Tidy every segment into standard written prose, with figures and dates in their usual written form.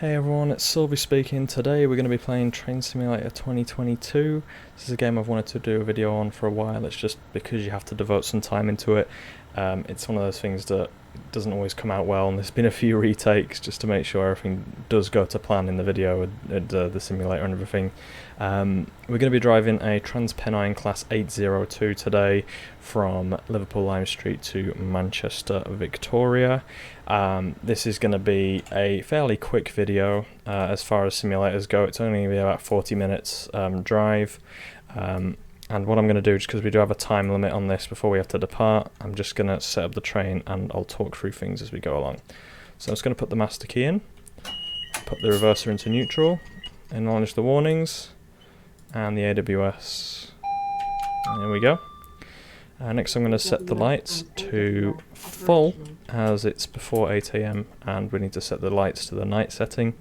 Hey everyone, it's Sylvie speaking. Today we're going to be playing Train Simulator 2022. This is a game I've wanted to do a video on for a while. It's just because you have to devote some time into it. It's one of those things that doesn't always come out well, and there's been a few retakes just to make sure everything does go to plan in the video and the simulator and everything. We're going to be driving a TransPennine Class 802 today from Liverpool Lime Street to Manchester, Victoria. This is going to be a fairly quick video as far as simulators go. It's only going to be about 40 minutes drive. And what I'm going to do, just because we do have a time limit on this before we have to depart, I'm just going to set up the train and I'll talk through things as we go along. So I'm just going to put the master key in, put the reverser into neutral, acknowledge the warnings, and the AWS. And there we go. Next I'm going to set the lights to full, as it's before 8 AM and we need to set the lights to the night setting.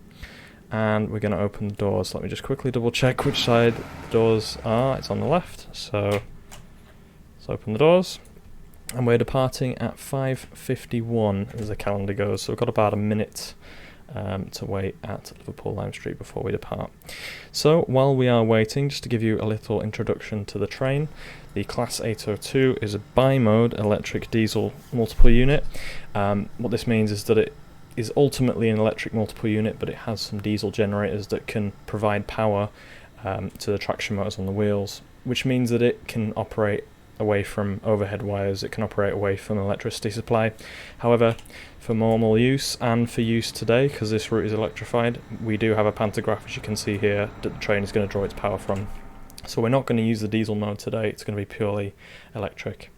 And we're going to open the doors. Let me just quickly double check which side the doors are. It's on the left, so let's open the doors. And we're departing at 5:51 as the calendar goes, so we've got about a minute to wait at Liverpool Lime Street before we depart. So while we are waiting, just to give you a little introduction to the train, the Class 802 is a bi-mode electric diesel multiple unit. What this means is that it is ultimately an electric multiple unit, but it has some diesel generators that can provide power to the traction motors on the wheels, which means that it can operate away from overhead wires, it can operate away from electricity supply. However, for normal use and for use today, because this route is electrified, we do have a pantograph, as you can see here, that the train is going to draw its power from. So we're not going to use the diesel mode today, it's going to be purely electric.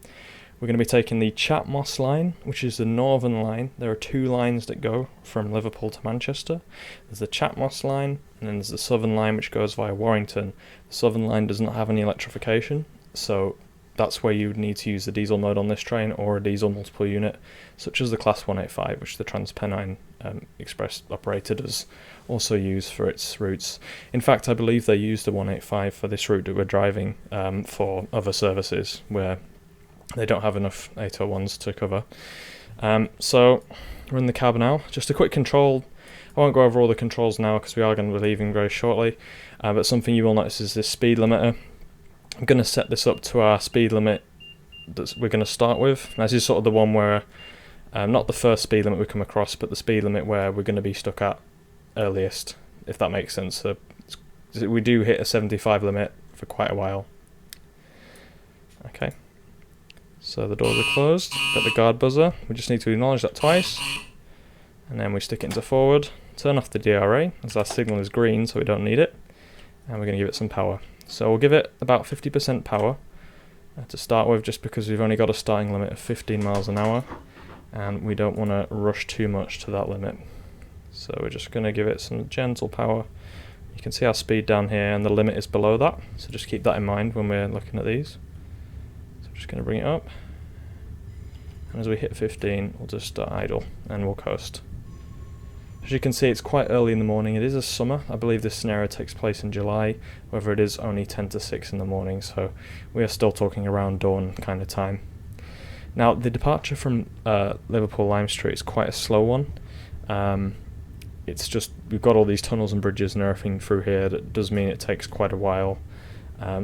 We're going to be taking the Chatmoss line, which is the northern line. There are two lines that go from Liverpool to Manchester. There's the Chatmoss line, and then there's the southern line, which goes via Warrington. The southern line does not have any electrification, so that's where you would need to use the diesel mode on this train, or a diesel multiple unit, such as the Class 185, which the TransPennine Express operator does also use for its routes. In fact, I believe they use the 185 for this route that we're driving for other services, where they don't have enough 801s to cover. So we're in the cab now. Just a quick control. I won't go over all the controls now because we are going to be leaving very shortly. But something you will notice is this speed limiter. I'm going to set this up to our speed limit that we're going to start with. And this is sort of the one where, not the first speed limit we come across, but the speed limit where we're going to be stuck at earliest, if that makes sense. So we do hit a 75 limit for quite a while. Okay. So the doors are closed, got the guard buzzer, we just need to acknowledge that twice, and then we stick it into forward, turn off the DRA, as our signal is green so we don't need it, and we're going to give it some power. So we'll give it about 50% power to start with, just because we've only got a starting limit of 15 miles an hour, and we don't want to rush too much to that limit. So we're just going to give it some gentle power. You can see our speed down here, and the limit is below that, so just keep that in mind when we're looking at these. Just going to bring it up, and as we hit 15 we'll just idle and we'll coast. As you can see, it's quite early in the morning. It is a summer. I believe this scenario takes place in July, however it is only 10 to 6 in the morning, so we are still talking around dawn kind of time. Now the departure from Liverpool Lime Street is quite a slow one. It's just, we've got all these tunnels and bridges and everything through here that does mean it takes quite a while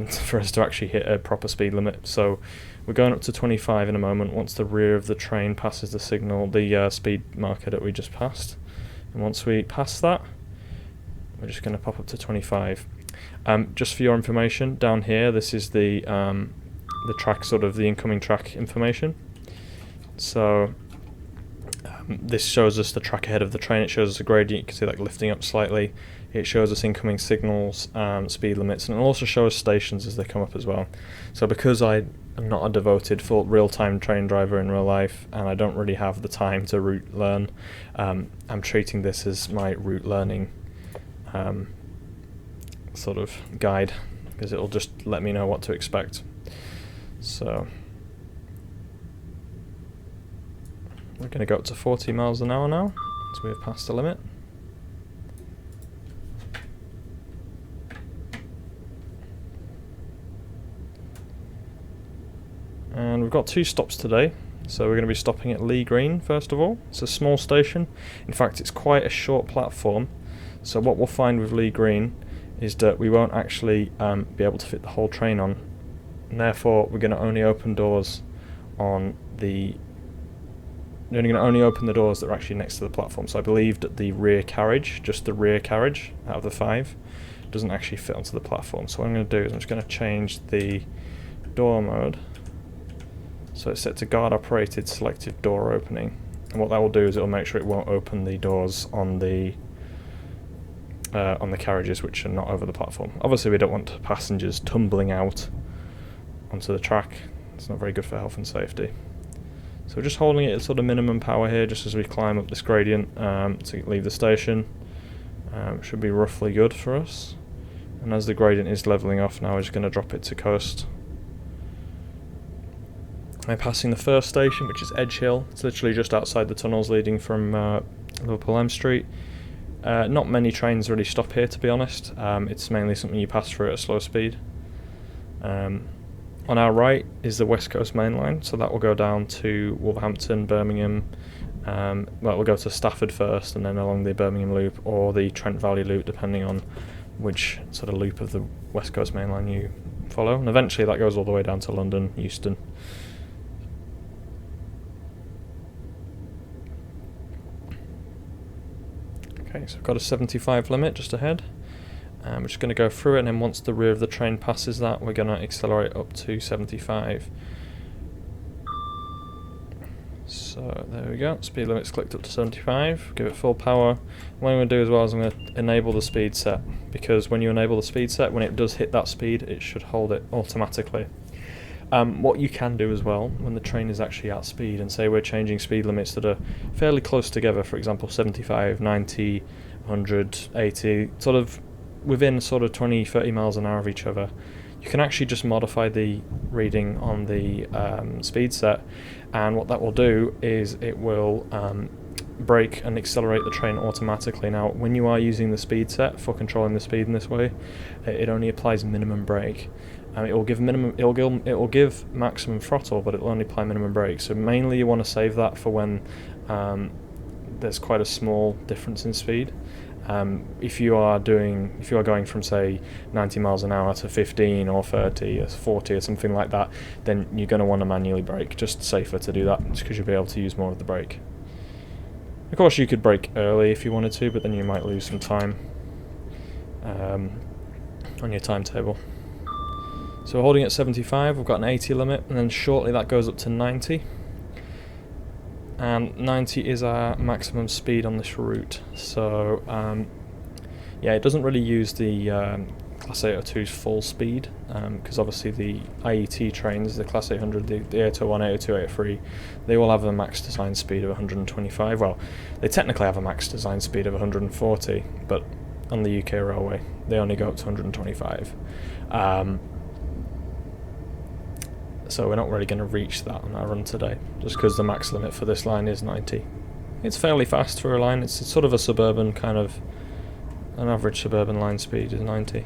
for us to actually hit a proper speed limit. So we're going up to 25 in a moment once the rear of the train passes the signal, the speed marker that we just passed. And once we pass that, we're just going to pop up to 25. Just for your information, down here, this is the track, sort of the incoming track information. So this shows us the track ahead of the train. It shows us a gradient. You can see like lifting up slightly. It shows us incoming signals, speed limits, and it'll also show us stations as they come up as well. So because I am not a devoted full real-time train driver in real life, and I don't really have the time to route learn, I'm treating this as my route learning sort of guide, because it'll just let me know what to expect. So we're going to go up to 40 miles an hour now, so we've passed the limit. And we've got two stops today, so we're going to be stopping at Lee Green first of all. It's a small station. In fact, it's quite a short platform, So what we'll find with Lee Green is that we won't actually be able to fit the whole train on, and therefore we're going to only open doors on the you're only going to only open the doors that are actually next to the platform. So I believe that the rear carriage, just the rear carriage out of the 5, doesn't actually fit onto the platform. So what I'm going to do is I'm just going to change the door mode. So it's set to guard operated selective door opening. And what that will do is it will make sure it won't open the doors on the carriages which are not over the platform. Obviously we don't want passengers tumbling out onto the track. It's not very good for health and safety. So we're just holding it at sort of minimum power here just as we climb up this gradient to leave the station. Should be roughly good for us. And as the gradient is levelling off now, we're just going to drop it to coast. I'm passing the first station, which is Edge Hill. It's literally just outside the tunnels leading from Liverpool M Street. Not many trains really stop here, to be honest. It's mainly something you pass through at a slow speed. On our right is the West Coast Main Line, so that will go down to Wolverhampton, Birmingham. Well, we'll go to Stafford first, and then along the Birmingham Loop or the Trent Valley Loop, depending on which sort of loop of the West Coast Main Line you follow. And eventually that goes all the way down to London, Euston. Okay, so I've got a 75 limit just ahead. We're just going to go through it, and then once the rear of the train passes that, we're going to accelerate up to 75. So there we go, speed limit's clicked up to 75, give it full power. What I'm going to do as well is I'm going to enable the speed set, because when you enable the speed set, when it does hit that speed, it should hold it automatically. What you can do as well, when the train is actually at speed, and say we're changing speed limits that are fairly close together, for example 75, 90, 100, 80, sort of within sort of 20-30 miles an hour of each other, you can actually just modify the reading on the speed set, and what that will do is it will brake and accelerate the train automatically. Now when you are using the speed set for controlling the speed in this way, it only applies minimum brake. It will give maximum throttle, but it will only apply minimum brake. So mainly you want to save that for when there's quite a small difference in speed. If you are going from say 90 miles an hour to 15 or 30 or 40 or something like that, then you're going to want to manually brake. Just safer to do that, just because you'll be able to use more of the brake. Of course you could brake early if you wanted to, but then you might lose some time on your timetable. So we're holding at 75, we've got an 80 limit, and then shortly that goes up to 90. And 90 is our maximum speed on this route. So yeah, it doesn't really use the Class 802's full speed, because obviously the IET trains, the Class 800, the 801, 802, 803, they all have a max design speed of 125. Well, they technically have a max design speed of 140, but on the UK railway they only go up to 125. So we're not really going to reach that on our run today, just because the max limit for this line is 90. It's fairly fast for a line. It's sort of a suburban kind of, an average suburban line speed is 90.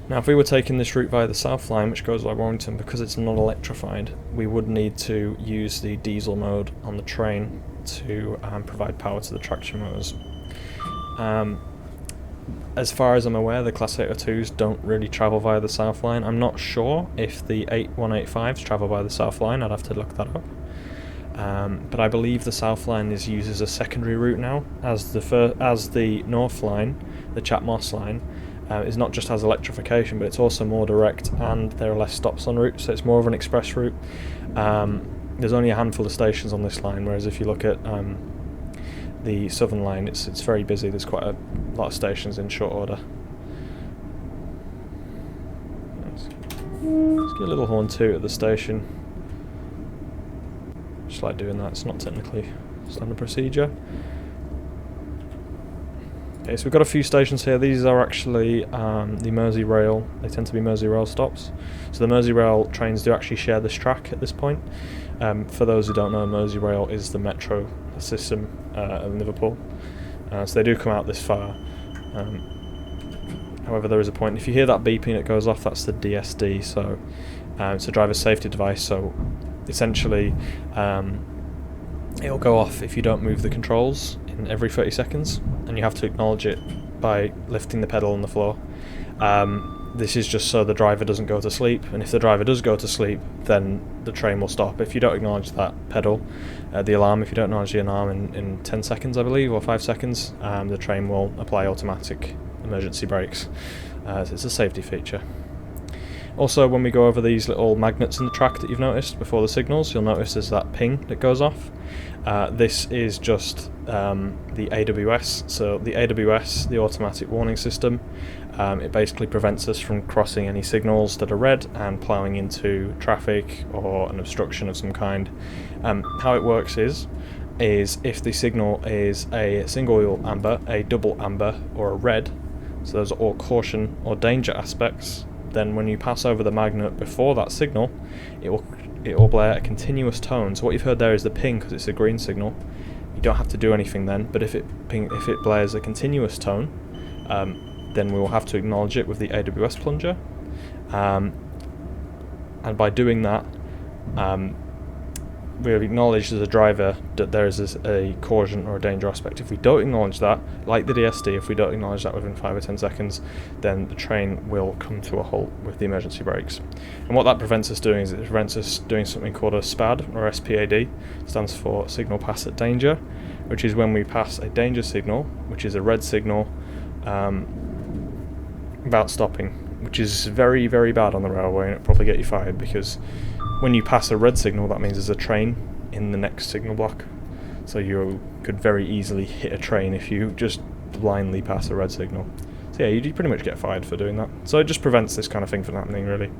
Now if we were taking this route via the South Line, which goes by Warrington, because it's not electrified, we would need to use the diesel mode on the train to provide power to the traction motors. As far as I'm aware, the Class 802s don't really travel via the South Line. I'm not sure if the 8185s travel by the South Line, I'd have to look that up. But I believe the South Line is used as a secondary route now, as the North Line, the Chat Moss Line, is not just has electrification, but it's also more direct, and there are less stops en route, so it's more of an express route. There's only a handful of stations on this line, whereas if you look at the Southern Line, it's very busy. There's quite a lot of stations in short order. Let's get a little horn toot at the station. Just like doing that, it's not technically standard procedure. Okay, so we've got a few stations here. These are actually the Merseyrail. They tend to be Merseyrail stops. So the Merseyrail trains do actually share this track at this point. For those who don't know, Merseyrail is the metro system of Liverpool. So they do come out this far. However, there is a point. If you hear that beeping that goes off, that's the DSD. So it's a driver safety device. So essentially, it'll go off if you don't move the controls in every 30 seconds, and you have to acknowledge it by lifting the pedal on the floor. This is just so the driver doesn't go to sleep, and if the driver does go to sleep, then the train will stop. If you don't acknowledge that pedal, the alarm, if you don't acknowledge the alarm in 10 seconds, I believe, or 5 seconds, the train will apply automatic emergency brakes. It's a safety feature. Also, when we go over these little magnets in the track that you've noticed before the signals, you'll notice there's that ping that goes off. This is just the AWS. So the AWS, the automatic warning system, it basically prevents us from crossing any signals that are red and ploughing into traffic or an obstruction of some kind. How it works is if the signal is a single amber, a double amber, or a red, so those are all caution or danger aspects, then when you pass over the magnet before that signal, it will blare a continuous tone. So what you've heard there is the ping, because it's a green signal. You don't have to do anything then, but if it blares a continuous tone, then we will have to acknowledge it with the AWS plunger. And by doing that, we have acknowledged as a driver that there is a caution or a danger aspect. If we don't acknowledge that, like the DSD, if we don't acknowledge that within 5 or 10 seconds, then the train will come to a halt with the emergency brakes. And what that prevents us doing is it prevents us doing something called a SPAD, or SPAD, stands for Signal Pass at Danger, which is when we pass a danger signal, which is a red signal, without stopping, which is very, very bad on the railway, and it'll probably get you fired, because when you pass a red signal, that means there's a train in the next signal block. So you could very easily hit a train if you just blindly pass a red signal. So yeah, you pretty much get fired for doing that. So it just prevents this kind of thing from happening, really.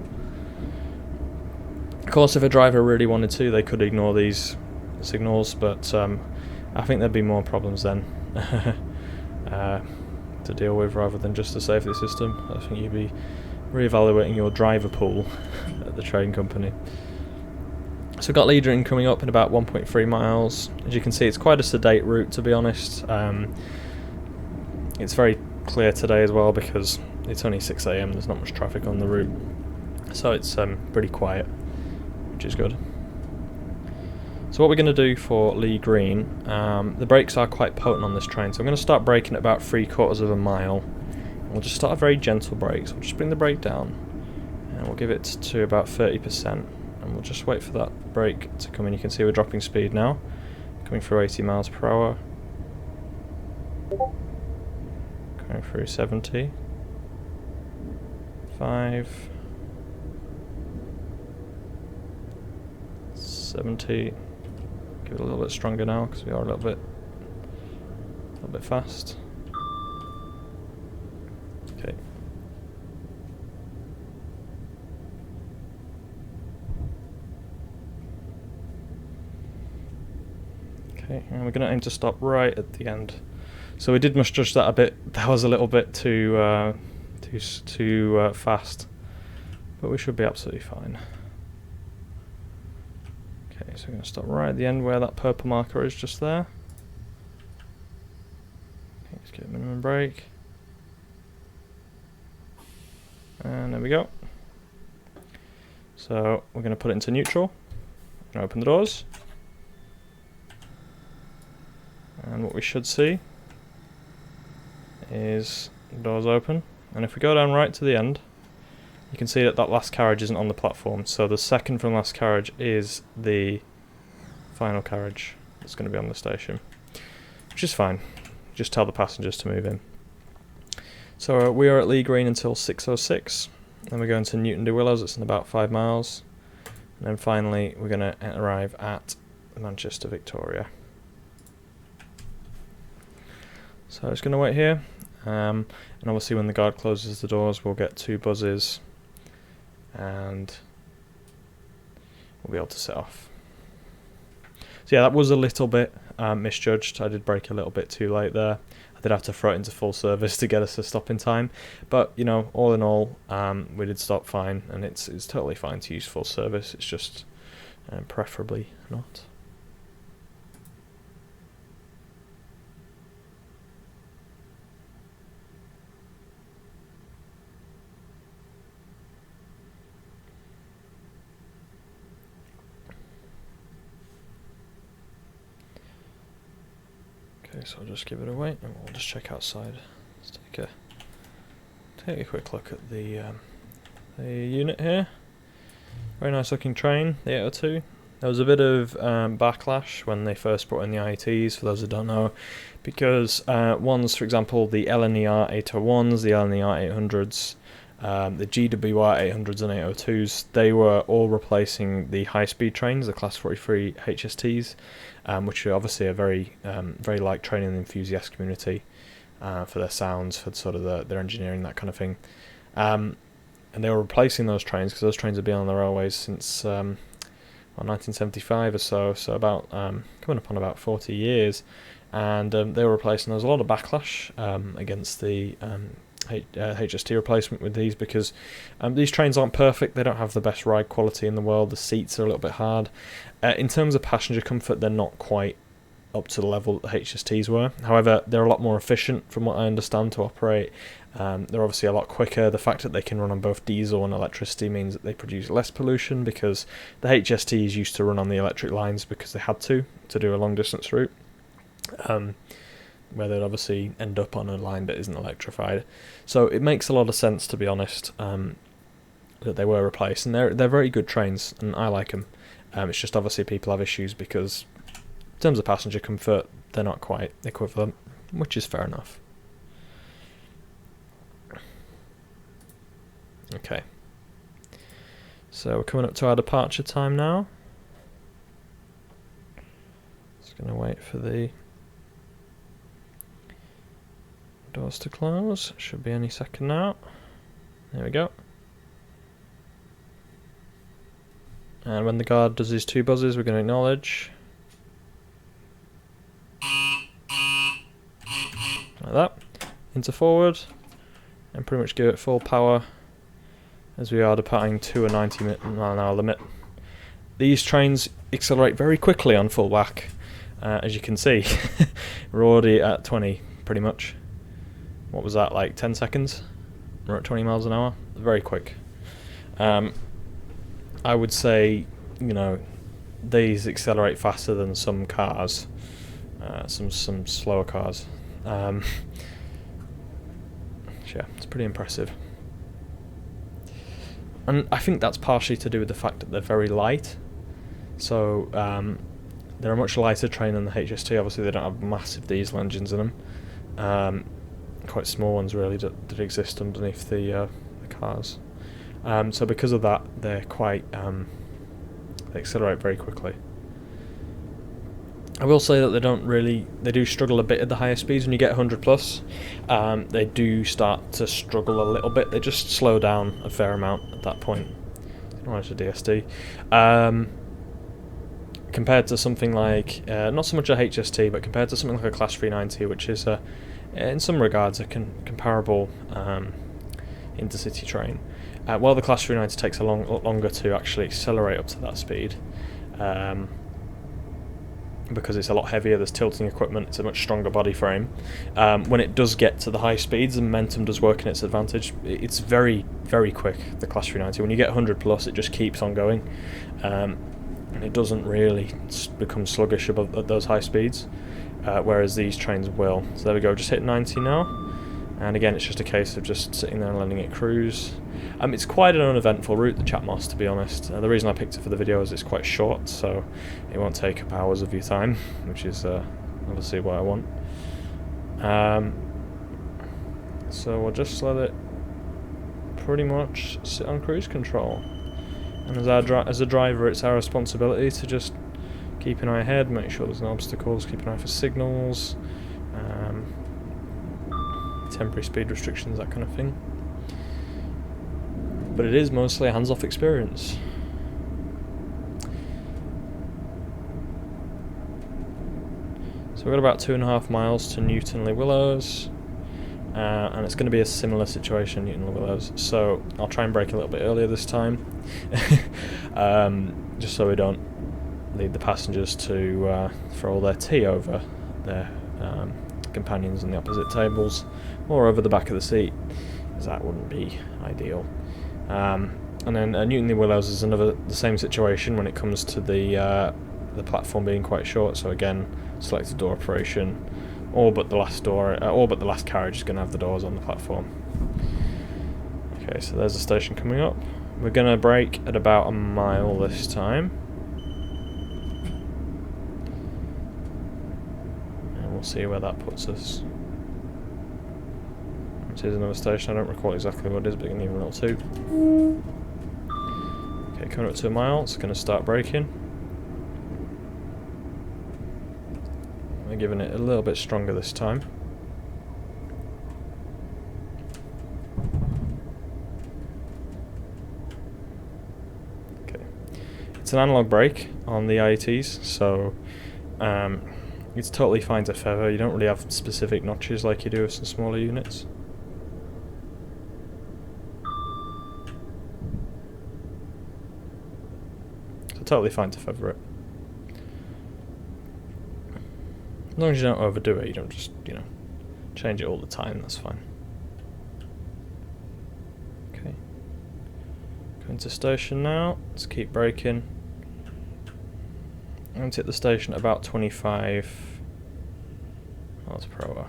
Of course, if a driver really wanted to, they could ignore these signals, but I think there'd be more problems then to deal with rather than just a safety system. I think you'd be re-evaluating your driver pool at the train company. So we've got Leading coming up in about 1.3 miles. As you can see, it's quite a sedate route, to be honest. It's very clear today as well because it's only 6 AM, there's not much traffic on the route. So it's pretty quiet, which is good. So what we're going to do for Lee Green, the brakes are quite potent on this train, so I'm going to start braking at about 3/4 of a mile. We'll just start a very gentle brake, so we'll just bring the brake down and we'll give it to about 30%, and we'll just wait for that brake to come in. You can see we're dropping speed now, coming through 80 miles per hour, going through 70, 5, 70, give it a little bit stronger now because we are a little bit fast. Okay. Okay, and we're going to aim to stop right at the end. So we did misjudge that a bit. That was a little bit too fast, but we should be absolutely fine. Okay, so we're going to stop right at the end where that purple marker is, just there. Okay, let's get a minimum brake. And there we go. So we're going to put it into neutral. We're going to open the doors. And what we should see is the doors open. And if we go down right to the end, you can see that that last carriage isn't on the platform. So the second from last carriage is the final carriage that's going to be on the station, which is fine. Just tell the passengers to move in. So we are at Lee Green until 6:06. Then we're going to Newton de Willows, it's in about 5 miles. And then finally we're going to arrive at Manchester Victoria. So it's going to wait here. And obviously when the guard closes the doors, we'll get 2 buzzes and we'll be able to set off. So yeah, that was a little bit misjudged. I did brake a little bit too late there. I did have to throw it into full service to get us to stop in time. But, you know, all in all, we did stop fine, and it's totally fine to use full service. It's just preferably not. Okay, so I'll just give it away and we'll just check outside. Let's take a quick look at the unit here. Very nice looking train, the 802. There was a bit of backlash when they first brought in the IETs, for those who don't know, because ones, for example, the LNER 801s, the LNER 800s, the GWR 800s and 802s, they were all replacing the high-speed trains, the Class 43 HSTs, which are obviously a very liked train in the enthusiast community for their sounds, for sort of their engineering, that kind of thing. And they were replacing those trains because those trains have been on the railways since 1975 or so, so about coming up on about 40 years, and they were replacing. There was a lot of backlash against the HST replacement with these because these trains aren't perfect. They don't have the best ride quality in the world. The seats are a little bit hard. In terms of passenger comfort, they're not quite up to the level that the HSTs were. However, they're a lot more efficient from what I understand to operate. They're obviously a lot quicker. The fact that they can run on both diesel and electricity means that they produce less pollution, because the HSTs used to run on the electric lines because they had to do a long distance route, where they'd obviously end up on a line that isn't electrified. So it makes a lot of sense, to be honest, that they were replaced, and they're very good trains, and I like them. It's just obviously people have issues because in terms of passenger comfort, they're not quite equivalent, which is fair enough. Okay, so we're coming up to our departure time now. Just going to wait for the doors to close. Should be any second now. There we go. And when the guard does his 2 buzzes, we're going to acknowledge. Like that. Into forward. And pretty much give it full power, as we are departing to a 90-mile-an-hour limit. These trains accelerate very quickly on full whack, as you can see. We're already at 20, pretty much. What was that, like 10 seconds? We're at 20 miles an hour. Very quick. I would say, you know, these accelerate faster than some cars, some slower cars. Yeah, it's pretty impressive. And I think that's partially to do with the fact that they're very light. So they're a much lighter train than the HST. Obviously they don't have massive diesel engines in them. Quite small ones really that exist underneath the cars. So because of that, they're quite they accelerate very quickly. I will say that they do struggle a bit at the higher speeds. When you get 100 plus, they do start to struggle a little bit. They just slow down a fair amount at that point. Right, a DSD. Compared to something like, not so much a HST, but compared to something like a Class 390, which is in some regards a comparable intercity train. While the Class 390 takes a lot longer to actually accelerate up to that speed, because it's a lot heavier, there's tilting equipment, it's a much stronger body frame. When it does get to the high speeds, the momentum does work in its advantage. It's very, very quick, the Class 390. When you get 100 plus, it just keeps on going. And it doesn't really become sluggish at those high speeds, whereas these trains will. So there we go, just hit 90 now. And again, it's just a case of just sitting there and letting it cruise. It's quite an uneventful route, the Chatmoss, to be honest. The reason I picked it for the video is it's quite short, so it won't take up hours of your time, which is obviously what I want. So we'll just let it pretty much sit on cruise control. And as a driver, it's our responsibility to just keep an eye ahead, make sure there's no obstacles, keep an eye for signals, temporary speed restrictions, that kind of thing. But it is mostly a hands-off experience. So we've got about 2.5 miles to Newton-le-Willows, and it's going to be a similar situation, Newton-le-Willows. So I'll try and brake a little bit earlier this time, just so we don't lead the passengers to throw all their tea over their companions in the opposite tables, or over the back of the seat, as that wouldn't be ideal. And then Newton-le-Willows is the same situation when it comes to the platform being quite short. So again, selected door operation, all but the last door, all but the last carriage is going to have the doors on the platform. Okay, so there's the station coming up. We're going to brake at about a mile this time. And we'll see where that puts us. Here's another station. I don't recall exactly what it is, but you can even little toot. Okay, coming up to a mile, it's going to start braking. We're giving it a little bit stronger this time. Okay, it's an analog brake on the IETs, so it's totally fine to feather. You don't really have specific notches like you do with some smaller units. Totally fine to feather it. As long as you don't overdo it, you don't just, you know, change it all the time, that's fine. Okay. Going to station now, let's keep braking. I'm going to hit the station at about 25 miles per hour.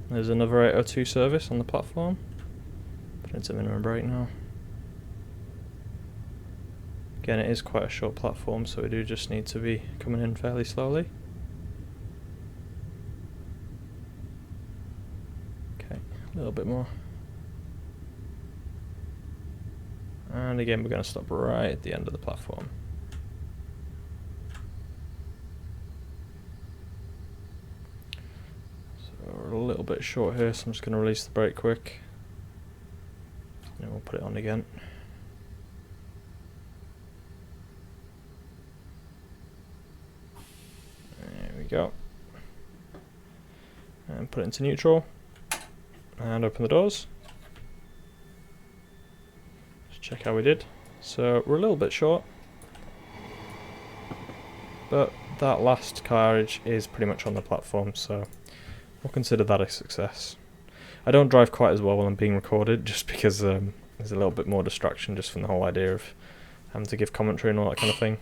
There's another 802 service on the platform. Put it into minimum brake now. Again, it is quite a short platform, so we do just need to be coming in fairly slowly. Okay, a little bit more. And again, we're going to stop right at the end of the platform. We're a little bit short here, so I'm just going to release the brake quick. And we'll put it on again. There we go. And put it into neutral. And open the doors. Just check how we did. So we're a little bit short. But that last carriage is pretty much on the platform, so we'll consider that a success. I don't drive quite as well when I'm being recorded, just because there's a little bit more distraction just from the whole idea of having to give commentary and all that kind of thing.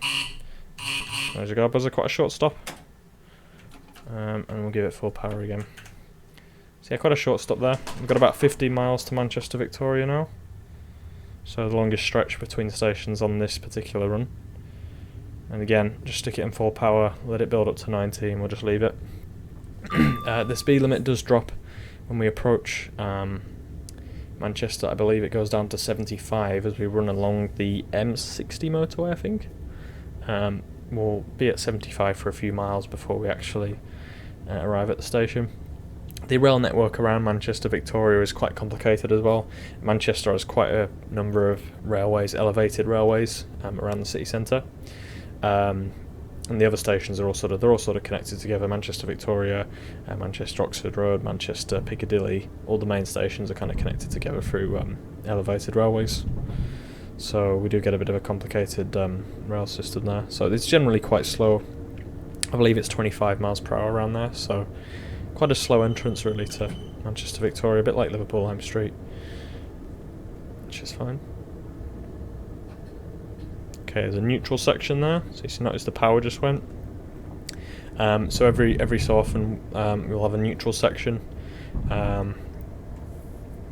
There's a go, buzzer, quite a short stop. And we'll give it full power again. So yeah, quite a short stop there. We've got about 50 miles to Manchester Victoria now. So the longest stretch between stations on this particular run. And again, just stick it in full power, let it build up to 90 and we'll just leave it. The speed limit does drop when we approach Manchester. I believe it goes down to 75 as we run along the M60 motorway, I think. We'll be at 75 for a few miles before we actually arrive at the station. The rail network around Manchester Victoria is quite complicated as well. Manchester has quite a number of railways, elevated railways around the city centre. And the other stations are all sort of connected together. Manchester Victoria, Manchester Oxford Road, Manchester Piccadilly. All the main stations are kind of connected together through elevated railways. So we do get a bit of a complicated rail system there. So it's generally quite slow. I believe it's 25 miles per hour around there. So quite a slow entrance really to Manchester Victoria, a bit like Liverpool High Street, which is fine. Okay, there's a neutral section there, so you notice the power just went. So every so often we'll have a neutral section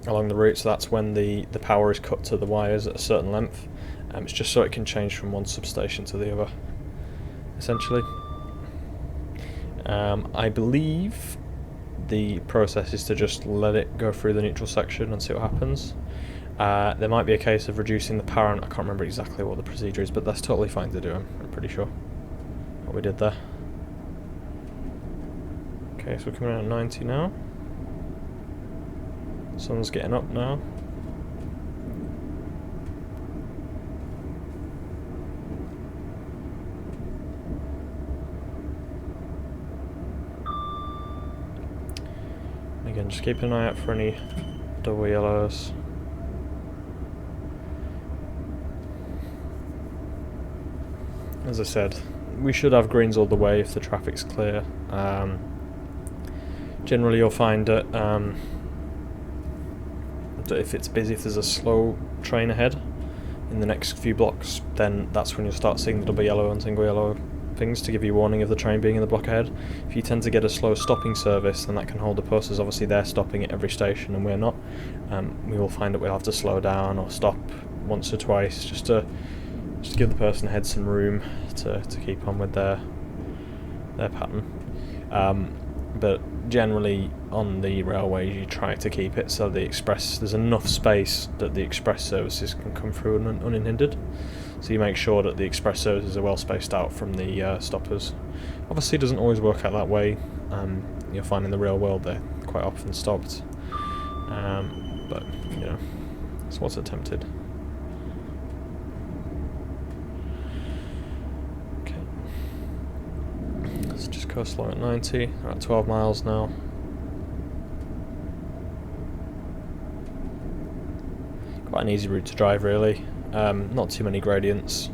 along the route, so that's when the power is cut to the wires at a certain length. It's just so it can change from one substation to the other, essentially. I believe the process is to just let it go through the neutral section and see what happens. There might be a case of reducing the power, and I can't remember exactly what the procedure is, but that's totally fine to do, I'm pretty sure what we did there. Okay, so we're coming out at 90 now. Sun's getting up now. Again, just keep an eye out for any double yellows. As I said, we should have greens all the way if the traffic's clear. Generally you'll find that if it's busy, if there's a slow train ahead, in the next few blocks, then that's when you'll start seeing the double yellow and single yellow things to give you warning of the train being in the block ahead. If you tend to get a slow stopping service, then that can hold up us, as obviously they're stopping at every station and we're not. We will find that we'll have to slow down or stop once or twice just to give the person ahead some room to keep on with their pattern. But generally on the railways you try to keep it so there's enough space that the express services can come through unhindered. So you make sure that the express services are well spaced out from the stoppers. Obviously it doesn't always work out that way. You'll find in the real world they're quite often stopped. But you know, it's what's attempted. Okay. Let's just go slow at 90. We're at 12 miles now. Quite an easy route to drive, really. Not too many gradients.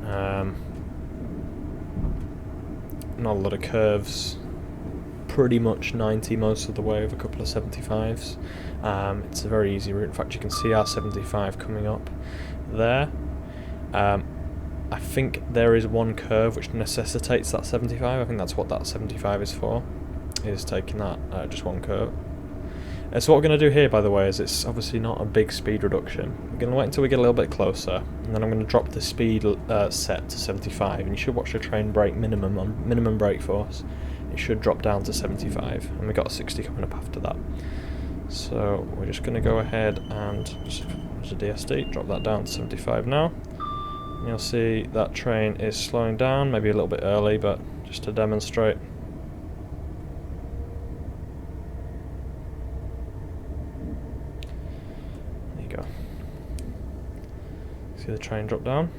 Not a lot of curves. Pretty much 90 most of the way with a couple of 75s. It's a very easy route. In fact, you can see our 75 coming up there. I think there is one curve which necessitates that 75. I think that's what that 75 is for, is taking that just one curve. So what we're going to do here, by the way, is it's obviously not a big speed reduction. We're going to wait until we get a little bit closer, and then I'm going to drop the speed set to 75, and you should watch the train brake minimum on minimum brake force. It should drop down to 75, and we've got a 60 coming up after that. So we're just going to go ahead and just use a DSD, drop that down to 75 now. And you'll see that train is slowing down, maybe a little bit early, but just to demonstrate. See the train drop down.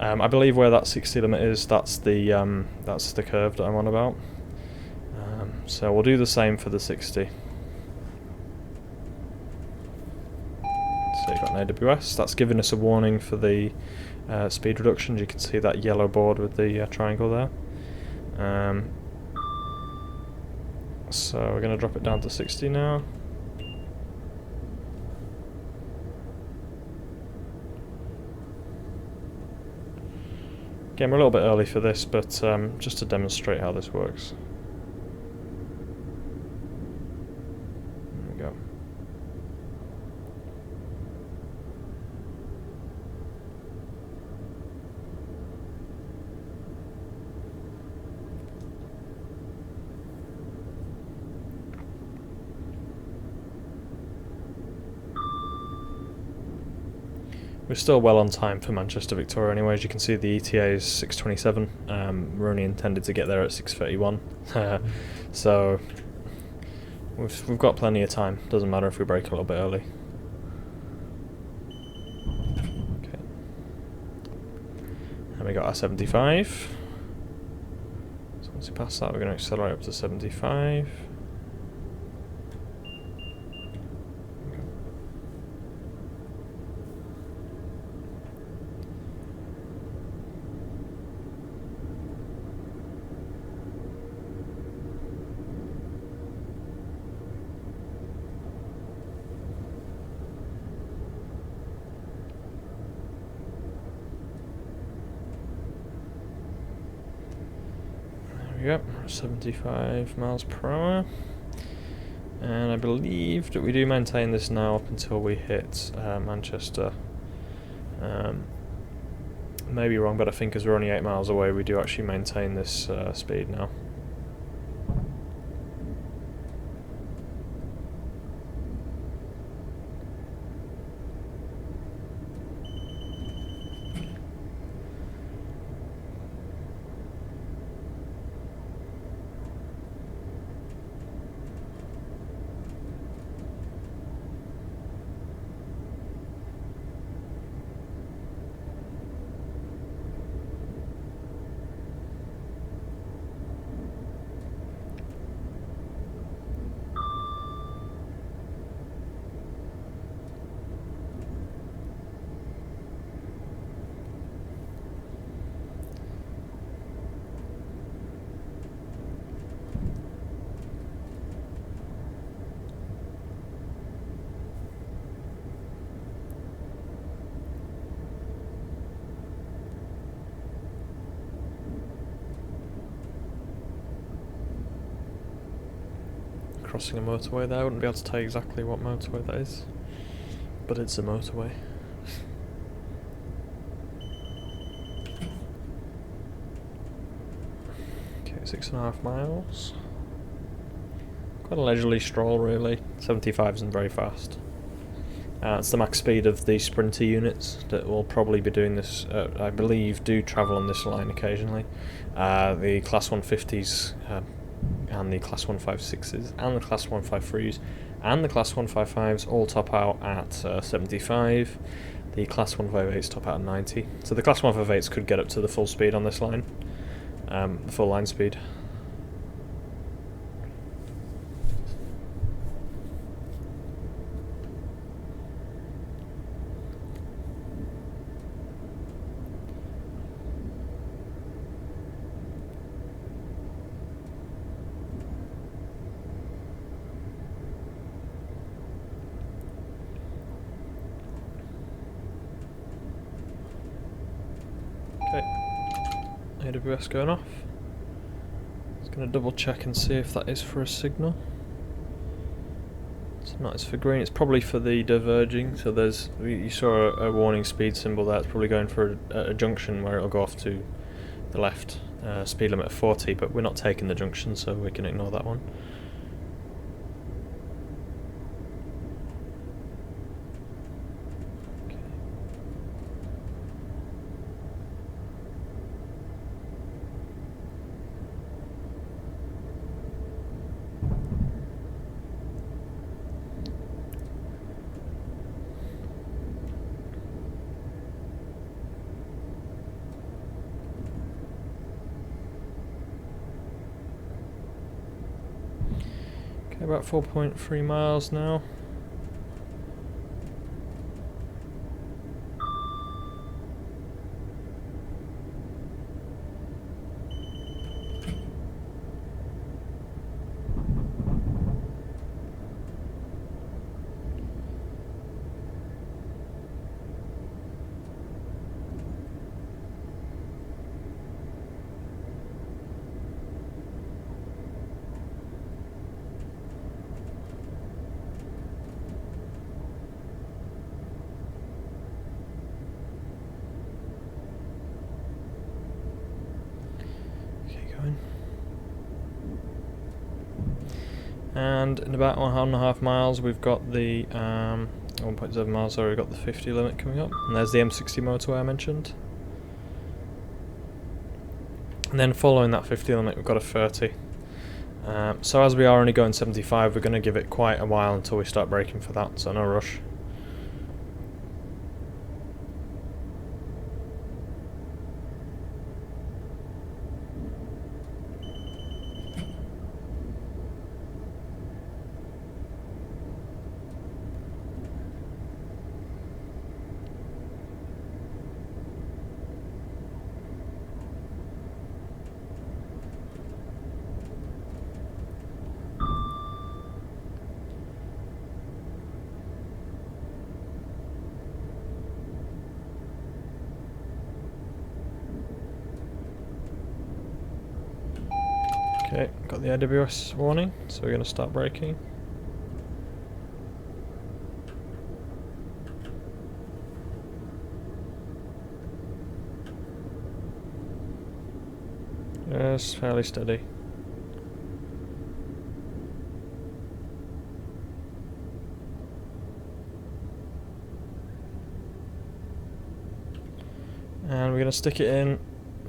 I believe where that 60 limit is, that's the curve that I'm on about. So we'll do the same for the 60. So you've got an AWS. That's giving us a warning for the speed reductions. You can see that yellow board with the triangle there. So we're going to drop it down to 60 now. Again, we're a little bit early for this, but just to demonstrate how this works. There we go. We're still well on time for Manchester Victoria anyway. As you can see, the ETA is 6:27. We're only intended to get there at 6:31. So we've got plenty of time. Doesn't matter if we break a little bit early. Okay. And we got our 75. So once we pass that, we're going to accelerate up to 75. Yep, 75 miles per hour, and I believe that we do maintain this now up until we hit Manchester. May be wrong, but I think as we're only 8 miles away, we do actually maintain this speed now. crossing a motorway there. I wouldn't be able to tell you exactly what motorway that is, but it's a motorway. Okay, 6.5 miles. Quite a leisurely stroll really. 75 isn't very fast. It's the max speed of the sprinter units that will probably be doing this, I believe, do travel on this line occasionally. The Class 150s and the Class 156s and the Class 153s and the Class 155s all top out at 75. The Class 158s top out at 90. So the Class 158s could get up to the full speed on this line, the full line speed. Okay, AWS going off. Just going to double check and see if that is for a signal. It's not, it's for green. It's probably for the diverging. So there's, you saw a warning speed symbol there. It's probably going for a junction where it'll go off to the left. Speed limit of 40, but we're not taking the junction, so we can ignore that one. About 4.3 miles now. And in about 1.5 miles we've got the 1.7 miles, sorry, we've got the 50 limit coming up, and there's the M60 motorway I mentioned. And then following that 50 limit we've got a 30. So as we are only going 75, we're going to give it quite a while until we start braking for that, so no rush. Okay, got the AWS warning, so we're going to start braking. Yes, fairly steady. And we're going to stick it in.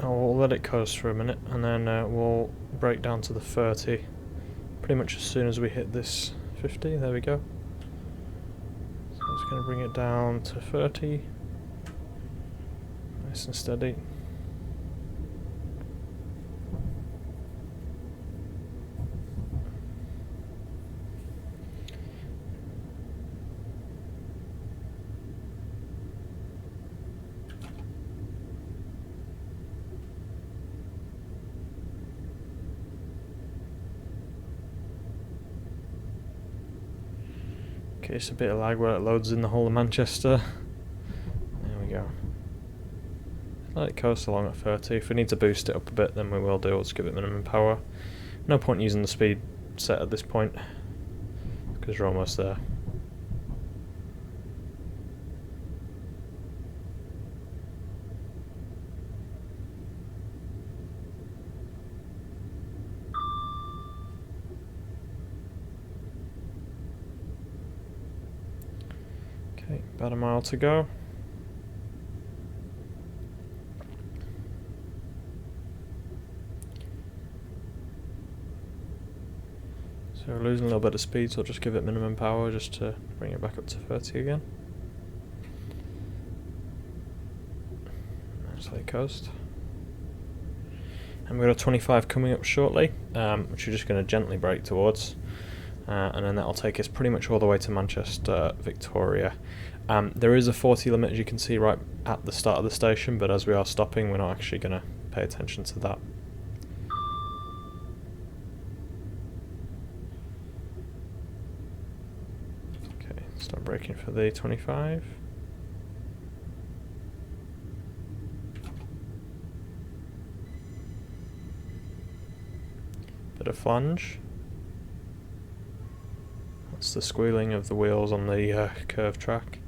We'll let it coast for a minute, and then we'll brake down to the 30 pretty much as soon as we hit this 50. There we go. So it's going to bring it down to 30, nice and steady. Okay, it's a bit of lag where it loads in the whole of Manchester. There we go. Let it coast along at 30. If we need to boost it up a bit, then we will do. Let's give it minimum power. No point using the speed set at this point. because we're almost there. Okay, about a mile to go. So we're losing a little bit of speed, so I'll just give it minimum power just to bring it back up to 30 again. That's like coast. And we've got a 25 coming up shortly, which we're just going to gently brake towards. And then that'll take us pretty much all the way to Manchester, Victoria. There is a 40 limit, as you can see right at the start of the station, but as we are stopping, we're not actually going to pay attention to that. Okay, start braking for the 25. Bit of flange. That's the squealing of the wheels on the curved track.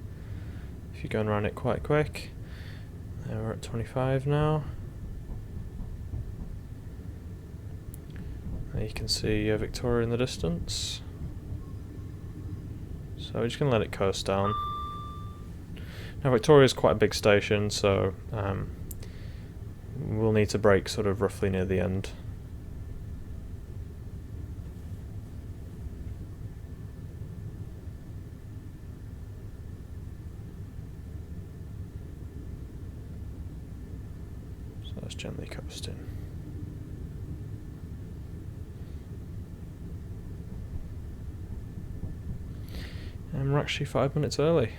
If you're going around it quite quick. There, we're at 25 now. There you can see Victoria in the distance. So we're just going to let it coast down. Now Victoria is quite a big station, so we'll need to brake sort of roughly near the end. So that's gently coasting. And we're actually 5 minutes early.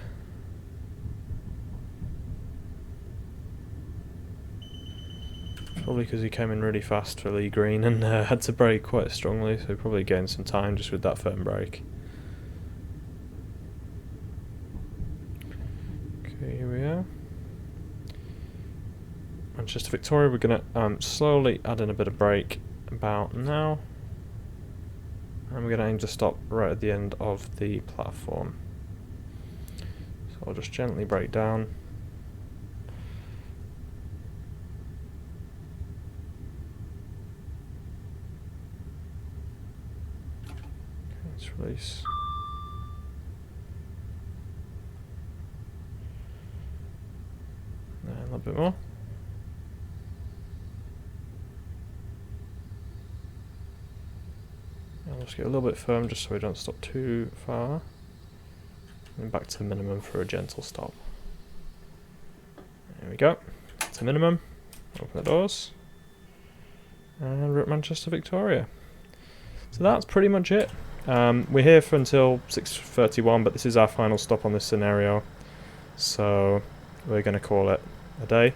Probably because he came in really fast for Lee Green and had to brake quite strongly, so he probably gained some time just with that firm brake. Okay, here we are. Manchester Victoria, we're going to slowly add in a bit of brake about now. And we're going to aim to stop right at the end of the platform. So I'll just gently brake down. Okay, let's release. A little bit more. I'll just get a little bit firm just so we don't stop too far. And back to the minimum for a gentle stop. There we go. To minimum. Open the doors. And we're at Manchester Victoria. So that's pretty much it. We're here for until 6:31, but this is our final stop on this scenario. So we're going to call it a day.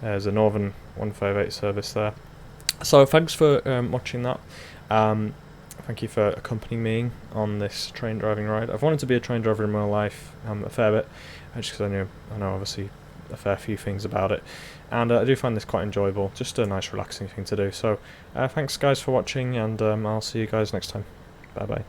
There's a Northern 158 service there. So thanks for watching that. Thank you for accompanying me on this train driving ride. I've wanted to be a train driver in my life a fair bit, just because I know obviously a fair few things about it, and I do find this quite enjoyable, just a nice relaxing thing to do. So thanks guys for watching, and I'll see you guys next time. Bye bye.